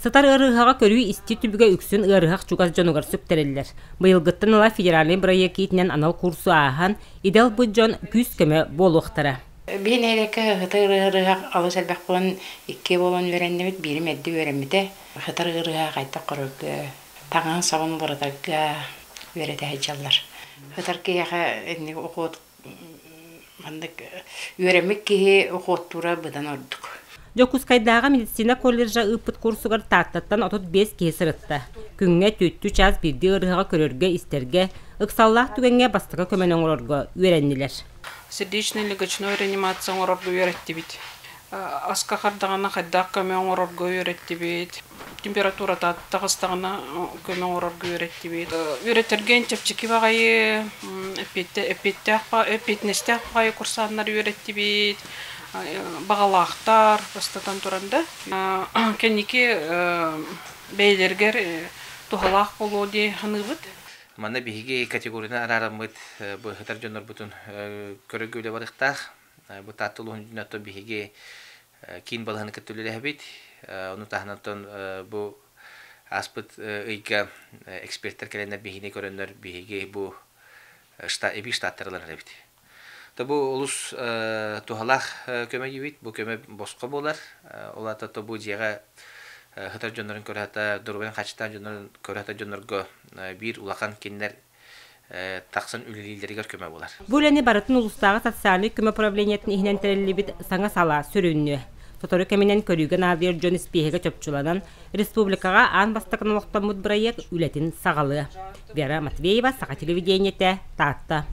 Сытар ырыхаға көрүй исти түбіге үксін ырыхақ чугас жонугар сөктерелер. Быйылгыттан ыла федеральный проектінен анал курсу ахан идел бұджон күз көмі болуқтара. Бен әйлекі ғытар ырыхақ алыс әлбәқ болын икке болын өрәннемет бірім әдді өрәмеді. Ғытар ырыхақ айта құрығы, таңан сауын бұрыдарға өреті әйчалар. Ғытар кейаға әдінегі оқуыт өрәмек кейі оқуыт тура бұдан ордық. Жокускайдағы медицина колледжа ыппыт курсугар таттаттан отот 5 кеһи сырытта. Күнгө төттү час бирди ырыхага көрөргө истерге, ыксаллах түгенге бастыга көмөнөң орорго үйреннилер. Сердечный легочной реанимация орорго үйрәтти бит. Аска хардагана хаддак көмөн орорго үйрәтти бит. Температура тагыстагына көмөн орорго үйрәтти бит. Үйрәттерген чепчики багай эпетнестә багай курсаннар үйрәтти бит. Бағалақтар бастатан туранда кенники бейлергер тухалақ болуды ханыбыт. Мана биһиги категорияна арарамыт бу хатар жонор бутун көрөгүлө барыктах. Бу татылуун жөнөтө биһиги кин баланы көтүлүлө хабит. Ону тахнатон бу аспыт ыйга эксперттер келенер биһини көрөнөр биһиги бу штаттарлар хабит. Табу улус тухалах көмөй бит, бу көмө боско болар. Олата табу жега хатар жонорун көрөтө, дурбен качтан жонорун көрөтө жонорго бир улакан киндер таксын үлелилерге көмө болар. Бу элени барытын улустагы социалдык көмө правлениятын ихнен терелли бит саңа сала сөрүннү. Сотору кеминен көрүүгөн адыр жон спехеге чөпчүланан республикага ан бастакын октомут проект үлетин сагалы. Вера Матвеева, Саха телевидениете, Татта.